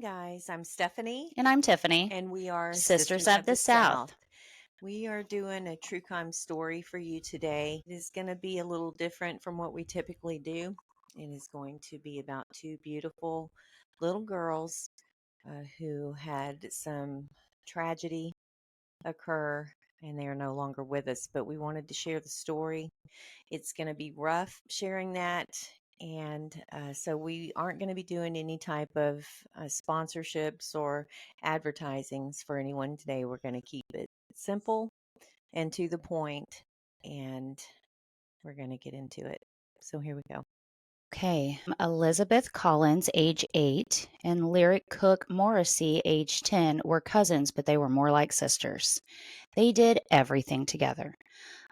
guys, I'm Stephanie, And I'm Tiffany, and we are Sisters Sisters of of the the South. South. We are doing a true crime story for you today. It is going to be a little different from what we typically do. It is going to be about two beautiful little girls who had some tragedy occur, and they are no longer with us. But we wanted to share the story. It's going to be rough sharing that. And so we aren't going to be doing any type of sponsorships or advertisings for anyone today. We're going to keep it simple and to the point, and we're going to get into it. So here we go. Okay, Elizabeth Collins, age 8, and Lyric Cook-Morressey, age 10, were cousins, but they were more like sisters. They did everything together.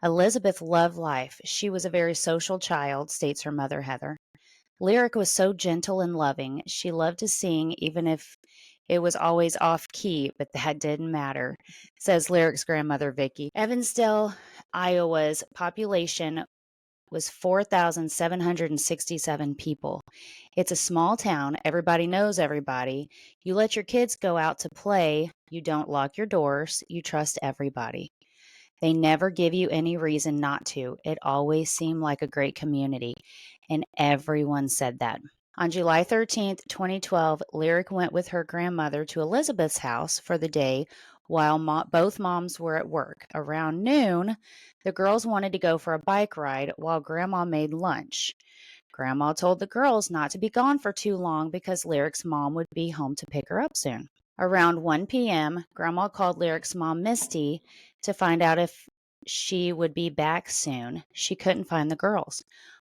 Elizabeth loved life. She was a very social child, states her mother, Heather. Lyric was so gentle and loving. She loved to sing, even if it was always off key, but that didn't matter, says Lyric's grandmother, Vicky. Evansdale, Iowa's population was 4,767 people. It's a small town. Everybody knows everybody. You let your kids go out to play. You don't lock your doors. You trust everybody. They never give you any reason not to. It always seemed like a great community, and everyone said that. On July 13th, 2012, Lyric went with her grandmother to Elizabeth's house for the day while both moms were at work. Around noon, the girls wanted to go for a bike ride while Grandma made lunch. Grandma told the girls not to be gone for too long because Lyric's mom would be home to pick her up soon. Around 1 p.m., Grandma called Lyric's mom, Misty, to find out if she would be back soon. She couldn't find the girls.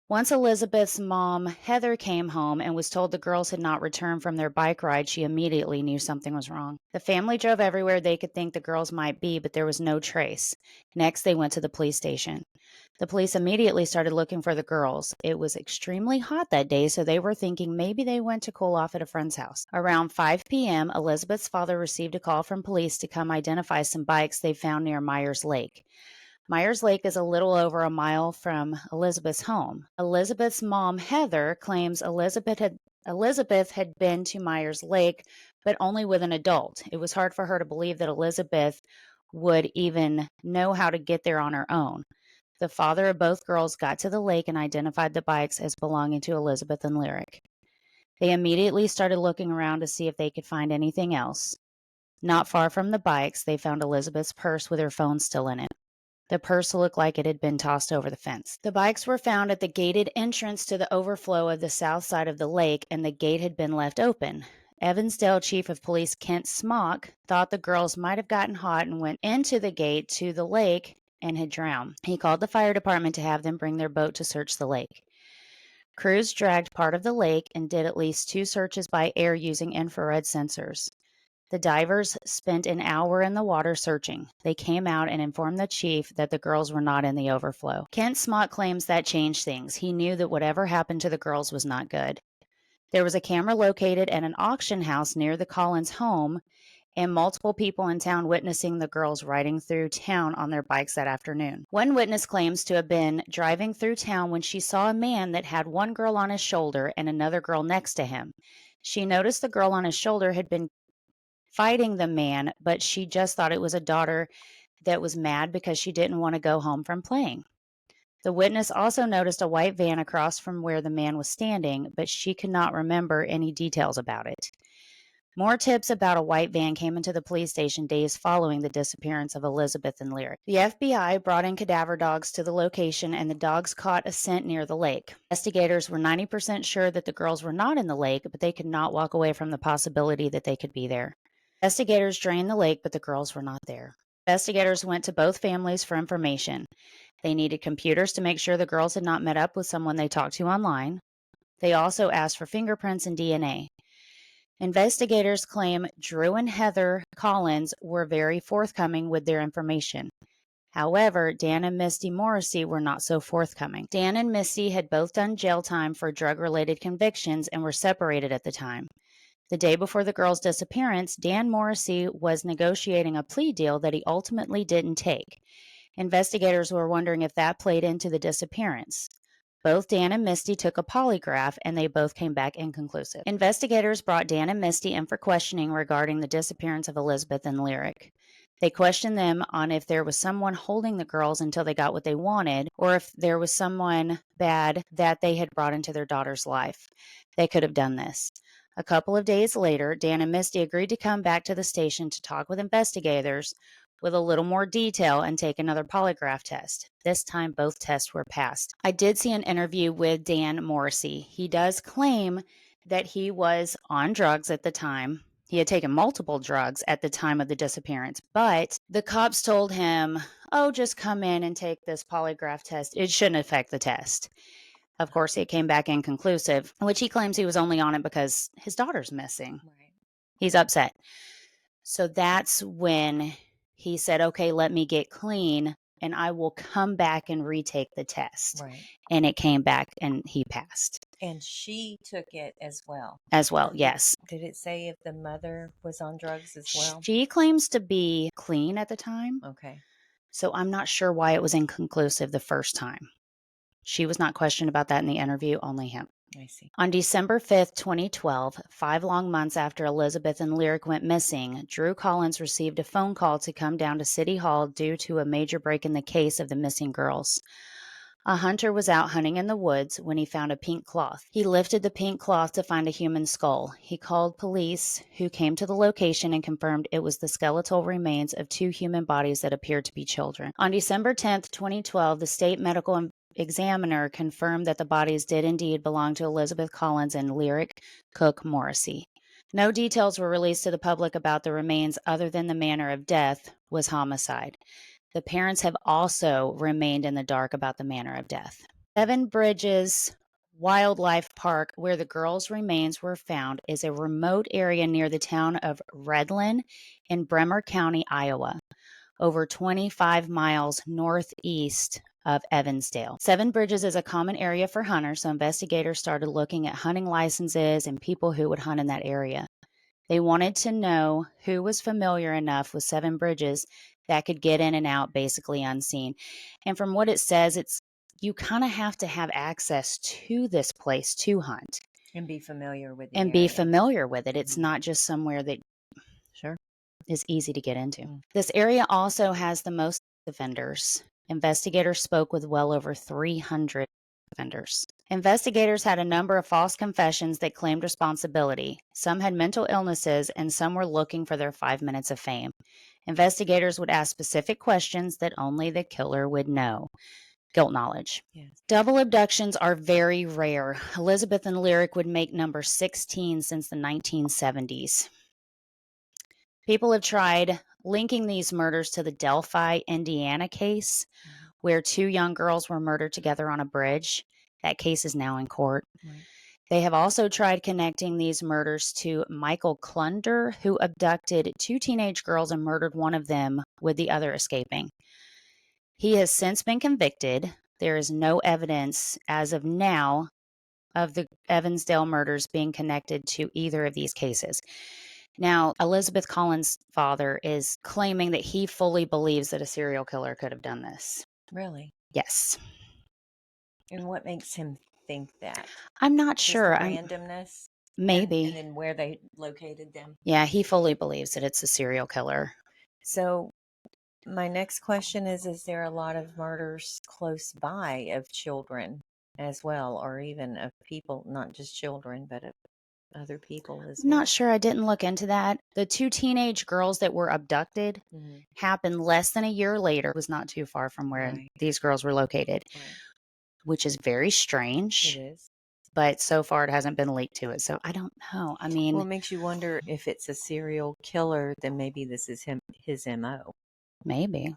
Once Elizabeth's mom, Heather, came home and was told the girls had not returned from their bike ride, she immediately knew something was wrong. The family drove everywhere they could think the girls might be, but there was no trace. Next, they went to the police station. The police immediately started looking for the girls. It was extremely hot that day, so they were thinking maybe they went to cool off at a friend's house. Around 5 p.m., Elizabeth's father received a call from police to come identify some bikes they found near Myers Lake. Myers Lake is a little over a mile from Elizabeth's home. Elizabeth's mom, Heather, claims Elizabeth had been to Myers Lake, but only with an adult. It was hard for her to believe that Elizabeth would even know how to get there on her own. The father of both girls got to the lake and identified the bikes as belonging to Elizabeth and Lyric. They immediately started looking around to see if they could find anything else. Not far from the bikes, they found Elizabeth's purse with her phone still in it. The purse looked like it had been tossed over the fence. The bikes were found at the gated entrance to the overflow of the south side of the lake, and the gate had been left open. Evansdale Chief of Police Kent Smock thought the girls might have gotten hot and went into the gate to the lake and had drowned. He called the fire department to have them bring their boat to search the lake. Crews dragged part of the lake and did at least 2 searches by air using infrared sensors. The divers spent an hour in the water searching. They came out and informed the chief that the girls were not in the overflow. Kent Smock claims that changed things. He knew that whatever happened to the girls was not good. There was a camera located at an auction house near the Collins home, and multiple people in town witnessing the girls riding through town on their bikes that afternoon. One witness claims to have been driving through town when she saw a man that had one girl on his shoulder and another girl next to him. She noticed the girl on his shoulder had been fighting the man, but she just thought it was a daughter that was mad because she didn't want to go home from playing. The witness also noticed a white van across from where the man was standing, but she could not remember any details about it. More tips about a white van came into the police station days following the disappearance of Elizabeth and Lyric. The FBI brought in cadaver dogs to the location, and the dogs caught a scent near the lake. Investigators were 90% sure that the girls were not in the lake, but they could not walk away from the possibility that they could be there. Investigators drained the lake, but the girls were not there. Investigators went to both families for information. They needed computers to make sure the girls had not met up with someone they talked to online. They also asked for fingerprints and DNA. Investigators claim Drew and Heather Collins were very forthcoming with their information. However, Dan and Misty Morrissey were not so forthcoming. Dan and Misty had both done jail time for drug-related convictions and were separated at the time. The day before the girls' disappearance, Dan Morrissey was negotiating a plea deal that he ultimately didn't take. Investigators were wondering if that played into the disappearance. Both Dan and Misty took a polygraph, and they both came back inconclusive. Investigators brought Dan and Misty in for questioning regarding the disappearance of Elizabeth and Lyric. They questioned them on if there was someone holding the girls until they got what they wanted, or if there was someone bad that they had brought into their daughter's life. They could have done this. A couple of days later, Dan and Misty agreed to come back to the station to talk with investigators with a little more detail and take another polygraph test. This time, both tests were passed. I did see an interview with Dan Morrissey. He does claim that he was on drugs at the time. He had taken multiple drugs at the time of the disappearance, but the cops told him, oh, just come in and take this polygraph test. It shouldn't affect the test. Of course, it came back inconclusive, which he claims he was only on it because his daughter's missing. Right. He's upset. So that's when he said, okay, let me get clean and I will come back and retake the test. Right. And it came back and he passed And she took it as well. as well. Yes. Did it say if the mother was on drugs as well? She claims to be clean at the time. Okay. So I'm not sure why it was inconclusive the first time. She was not questioned about that in the interview, only him. I see. On December 5th, 2012, 5 long months after Elizabeth and Lyric went missing, Drew Collins received a phone call to come down to City Hall due to a major break in the case of the missing girls. A hunter was out hunting in the woods when he found a pink cloth. He lifted the pink cloth to find a human skull. He called police, who came to the location and confirmed it was the skeletal remains of 2 human bodies that appeared to be children. On December 10th, 2012, the state medical examiner confirmed that the bodies did indeed belong to Elizabeth Collins and Lyric Cook-Morressey. No details were released to the public about the remains other than the manner of death was homicide. The parents have also remained in the dark about the manner of death. Seven Bridges Wildlife Park, where the girls' remains were found, is a remote area near the town of Redland in Bremer County, Iowa, over 25 miles northeast of Evansdale. Seven Bridges is a common area for hunters, so investigators started looking at hunting licenses and people who would hunt in that area. They wanted to know who was familiar enough with Seven Bridges that could get in and out basically unseen. And from what it says, you kind of have to have access to this place to hunt And be familiar with the and area. be familiar with it. It's Mhm. not just somewhere that Sure. is easy to get into. Mm. This area also has the most offenders. Investigators spoke with well over 300 offenders. Investigators had a number of false confessions that claimed responsibility. Some had mental illnesses, and some were looking for their 5 minutes of fame. Investigators would ask specific questions that only the killer would know. Guilt knowledge. Yes. Double abductions are very rare. Elizabeth and Lyric would make number 16 since the 1970s. People have tried linking these murders to the Delphi, Indiana case, where 2 young girls were murdered together on a bridge. That case is now in court. Right. They have also tried connecting these murders to Michael Klunder, who abducted 2 teenage girls and murdered one of them, with the other escaping. He has since been convicted. There is no evidence as of now of the Evansdale murders being connected to either of these cases. Now, Elizabeth Collins' father is claiming that he fully believes that a serial killer could have done this. Really? Yes. And what makes him think that? I'm not Just sure. the randomness? Maybe. And then where they located them? Yeah, he fully believes that it's a serial killer. So my next question is there a lot of murders close by of children as well, or even of people, not just children, but of other people as I'm well? not sure. I didn't look into that. The 2 teenage girls that were abducted Mhm. happened less than a year later. It was not too far from where Right. these girls were located, Right. which is very It strange. is. But so far it hasn't been leaked to it. So I don't know. I mean, Well, it makes you wonder if it's a serial killer, then maybe this is his MO, maybe.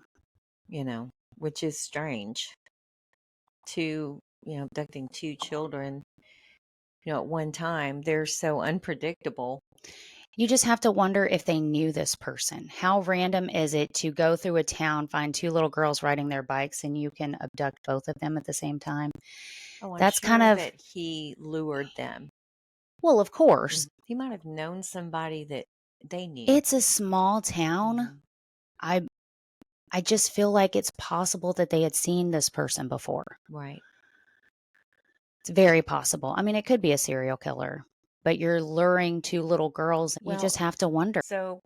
which is strange. Abducting 2 children, at one time, they're so unpredictable. You just have to wonder if they knew this person. How random is it to go through a town, find 2 little girls riding their bikes, and you can abduct both of them at the same time? Oh, I'm That's kind sure of, that he lured them. well, of course. He might have known somebody that they knew. It's a small town. Mhm. I I just feel like it's possible that they had seen this person before. Right. It's very possible. I mean, it could be a serial killer, but you're luring 2 little girls. You Well, just have to wonder. so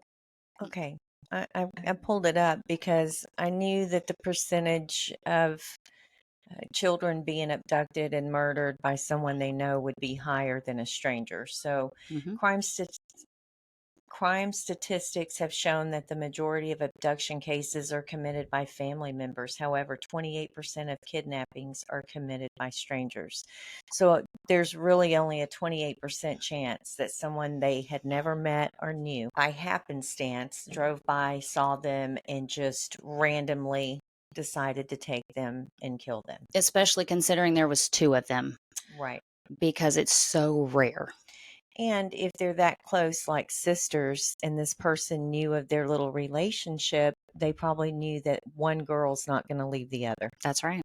okay. I pulled it up because I knew that the percentage of children being abducted and murdered by someone they know would be higher than a stranger. So, Mhm. crime st- crime statistics have shown that the majority of abduction cases are committed by family members. However, 28% of kidnappings are committed by strangers. So there's really only a 28% chance that someone they had never met or knew by happenstance drove by, saw them, and just randomly decided to take them and kill them. Especially considering there was 2 of them Right. because it's so rare. And if they're that close, like sisters, and this person knew of their little relationship, they probably knew that one girl's not going to leave the other. That's right.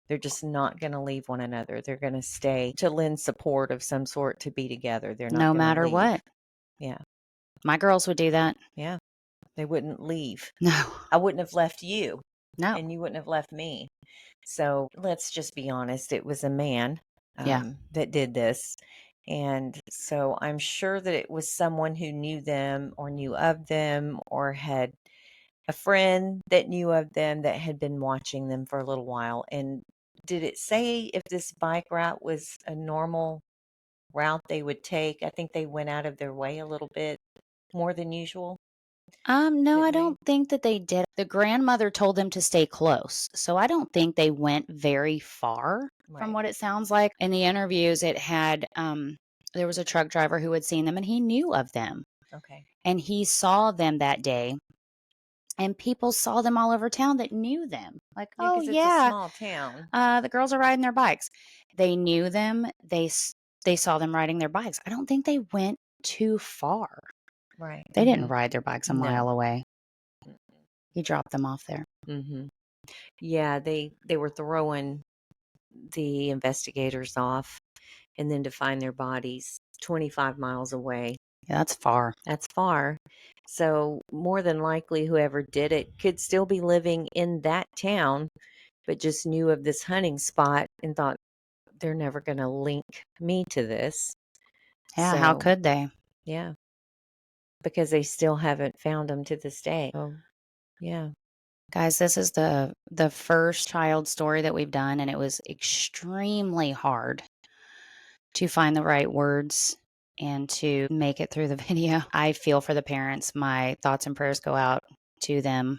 They're just not going to leave one another. They're going to stay to lend support of some sort to be together. They're not No going to matter leave. what. Yeah. My girls would do that. Yeah. They wouldn't leave. No. I wouldn't have left you, No. and you wouldn't have left me. So let's just be honest. It was a man Yeah. that did this. And so I'm sure that it was someone who knew them or knew of them or had a friend that knew of them that had been watching them for a little while. And did it say if this bike route was a normal route they would take? I think they went out of their way a little bit more than usual, No, I didn't they? don't think that they did. The grandmother told them to stay close. So I don't think they went very far from Right. what it sounds like. In the interviews, it had, there was a truck driver who had seen them and he knew of them Okay. and he saw them that day. And people saw them all over town that knew them. Like, Yeah, oh, because it's a yeah, small town. the girls are riding their bikes. They knew them. They saw them riding their bikes. I don't think they went too far. Right. They didn't ride their bikes a No. mile away. He dropped them off there. Mm-hmm. Yeah, they were throwing the investigators off and then to find their bodies 25 miles away. Yeah, that's far. That's far. So, more than likely, whoever did it could still be living in that town, but just knew of this hunting spot and thought they're never going to link me to this. Yeah, how So, could they? yeah, because they still haven't found them to this day. Oh, yeah. Guys, this is the first child story that we've done, and it was extremely hard to find the right words and to make it through the video. I feel for the parents. My thoughts and prayers go out to them.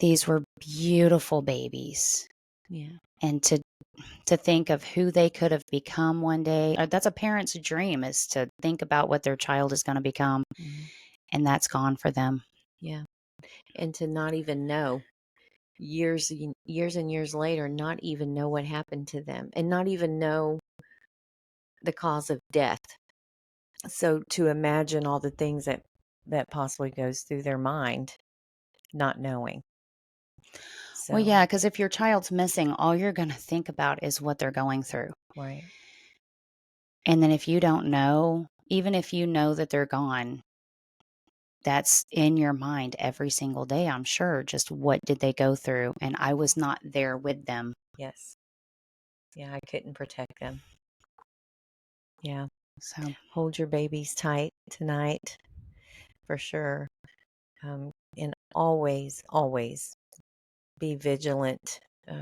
These were beautiful babies. Yeah. And to think of who they could have become one day. That's a parent's dream, is to think about what their child is going to become, Mhm. and that's gone for them. Yeah. And to not even know years and years later, not even know what happened to them and not even know the cause of death. So to imagine all the things that possibly goes through their mind, not knowing. Well, So, yeah, because if your child's missing, all you're going to think about is what they're going through. right. And then if you don't know, even if you know that they're gone, that's in your mind every single day, I'm sure. Just what did they go through? And I was not there with them. Yes. Yeah, I couldn't protect them. Yeah. So, Hold your babies tight tonight for sure. And always, always be vigilant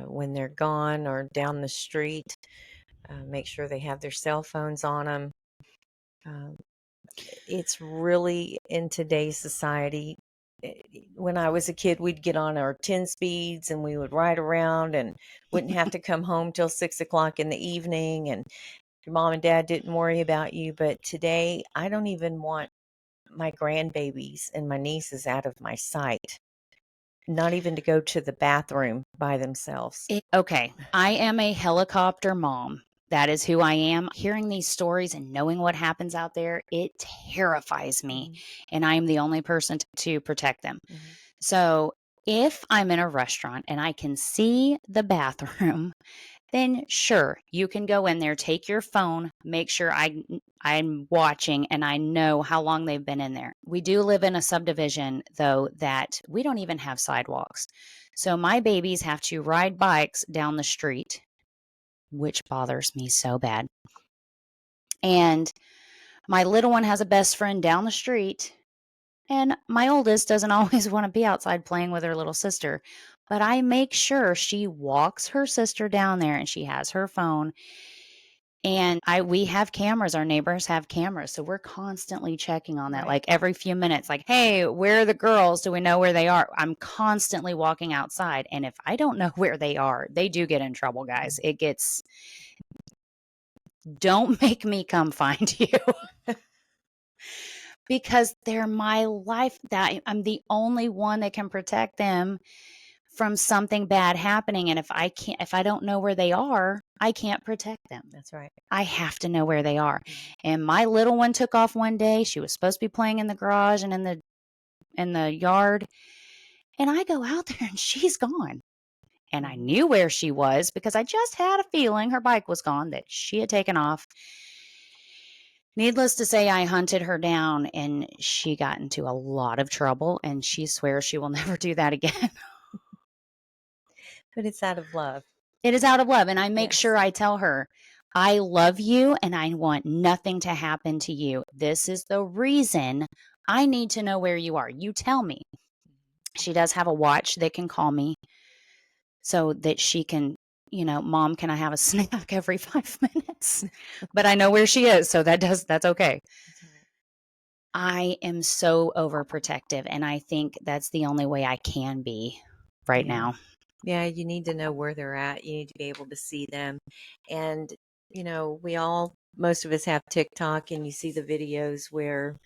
when they're gone or down the street. Make sure they have their cell phones on them. Um, it's really in today's society. When I was a kid, we'd get on our 10 speeds and we would ride around and wouldn't have to come home till 6 o'clock in the evening. And your mom and dad didn't worry about you. But today, I don't even want my grandbabies and my nieces out of my sight, not even to go to the bathroom by themselves. okay, I am a helicopter mom. That is who I am. Hearing these stories and knowing what happens out there, it terrifies me. Mhm, And I am the only person to protect them. mhm. So if I'm in a restaurant and I can see the bathroom, then sure, you can go in there, take your phone, make sure I'm watching and I know how long they've been in there. We do live in a subdivision though that we don't even have sidewalks. So my babies have to ride bikes down the street which bothers me so bad. And my little one has a best friend down the street, and my oldest doesn't always want to be outside playing with her little sister. But I make sure she walks her sister down there and she has her phone. And we have cameras, our neighbors have cameras, so we're constantly checking on that, Right. like, every few minutes, like, "Hey, where are the girls? Do we know where they are?" I'm constantly walking outside, and if I don't know where they are, they do get in trouble, guys. It gets "Don't make me come find you." Because they're my life, that I'm the only one that can protect them from something bad happening, and if I don't know where they are, I can't protect them. That's right. I have to know where they are. And my little one took off one day. She was supposed to be playing in the garage and in the yard. And I go out there and she's gone. And I knew where she was because I just had a feeling her bike was gone, that she had taken off. Needless to say, I hunted her down and she got into a lot of trouble, and she swears she will never do that again. But it's out of love. It is out of love. And I make Yes. sure I tell her, I love you and I want nothing to happen to you. This is the reason I need to know where you are. You tell me. She does have a watch that can call me so that she can, Mom, can I have a snack every 5 minutes? But I know where she is. So that's okay. That's right. I am so overprotective, and I think that's the only way I can be right Yeah. now. Yeah, you need to know where they're at. You need to be able to see them. And, most of us have TikTok, and you see the videos where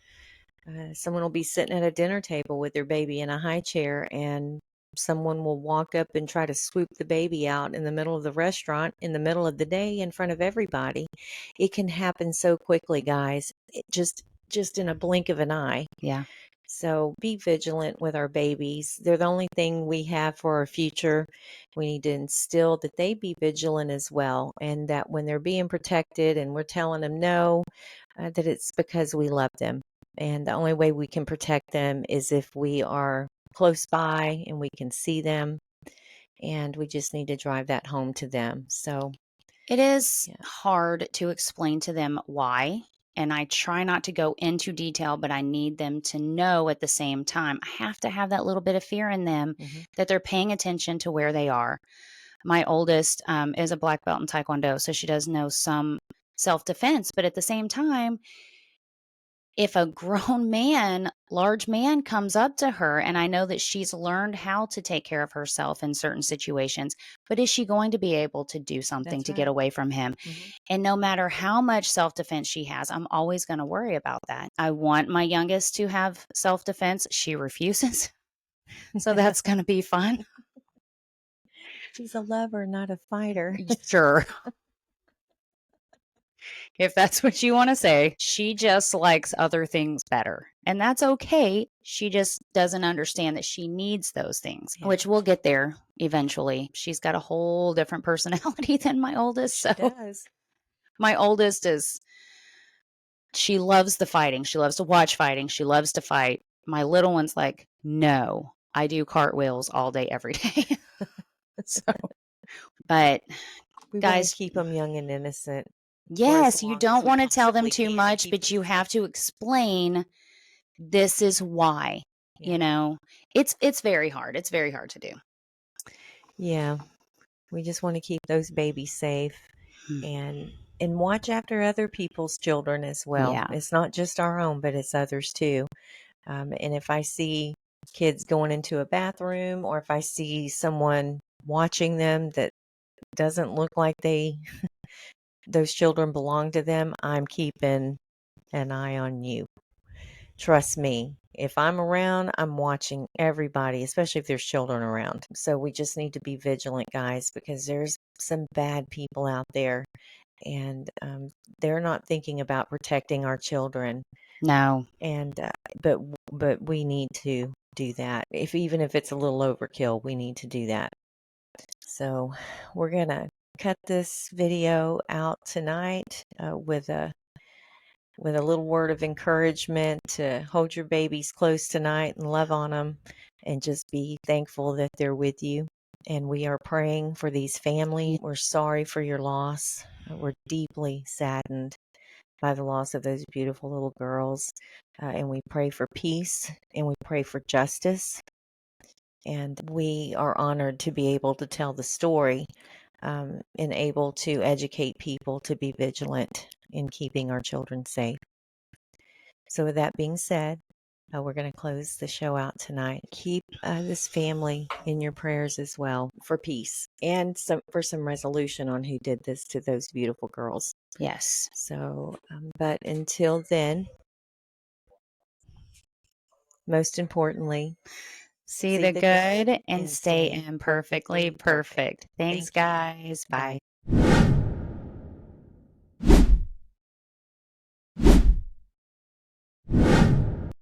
someone will be sitting at a dinner table with their baby in a high chair, and someone will walk up and try to swoop the baby out in the middle of the restaurant in the middle of the day in front of everybody. It can happen so quickly, guys. Just in a blink of an eye. Yeah. So be vigilant with our babies. They're the only thing we have for our future. We need to instill that they be vigilant as well, and that when they're being protected and we're telling them no, that it's because we love them. And the only way we can protect them is if we are close by and we can see them, and we just need to drive that home to them. So, It is yeah. hard to explain to them why, and I try not to go into detail, but I need them to know at the same time. I have to have that little bit of fear in them Hmm. that they're paying attention to where they are. My oldest is a black belt in Taekwondo, so she does know some self defense, but at the same time, if a grown man, large man comes up to her, and I know that she's learned how to take care of herself in certain situations, but is she going to be able to do something That's to get right. away from him? Hmm. And no matter how much self defense she has, I'm always going to worry about that. I want my youngest to have self defense. She refuses. So that's going to be fun. She's a lover, not a fighter. Sure. If that's what you want to say. She just likes other things better. And that's okay. She just doesn't understand that she needs those things, Yeah, which we'll get there eventually. She's got a whole different personality than my oldest. she So does. my oldest she loves the fighting. She loves to watch fighting. She loves to fight. My little one's like, no, I do cartwheels all day, every day. So, but We want to guys, keep them young and innocent for as yes, you long as don't we want to tell them possibly too can and much, keep but them you safe. have to explain this is why. Yeah. You know, it's very hard. It's very hard to do. Yeah. We just want to keep those babies safe, Hmm. and watch after other people's children as well. Yeah. It's not just our own, but it's others too. And if I see kids going into a bathroom, or if I see someone watching them that doesn't look like those children belong to them, I'm keeping an eye on you. Trust me. If I'm around, I'm watching everybody, especially if there's children around. So we just need to be vigilant, guys, because there's some bad people out there, and they're not thinking about protecting our children. No. And but we need to do that. If even if it's a little overkill, we need to do that. So we're gonna cut this video out tonight with a little word of encouragement to hold your babies close tonight and love on them, and just be thankful that they're with you. And we are praying for these families. We're sorry for your loss. We're deeply saddened by the loss of those beautiful little girls. And we pray for peace and we pray for justice. And we are honored to be able to tell the story and able to educate people to be vigilant in keeping our children safe. So, with that being said, we're going to close the show out tonight. Keep this family in your prayers as well for peace and for some resolution on who did this to those beautiful girls. Yes. So, but until then, most importantly, See the good and stay imperfectly perfect. Thanks, Thank you. guys. Bye. Bye.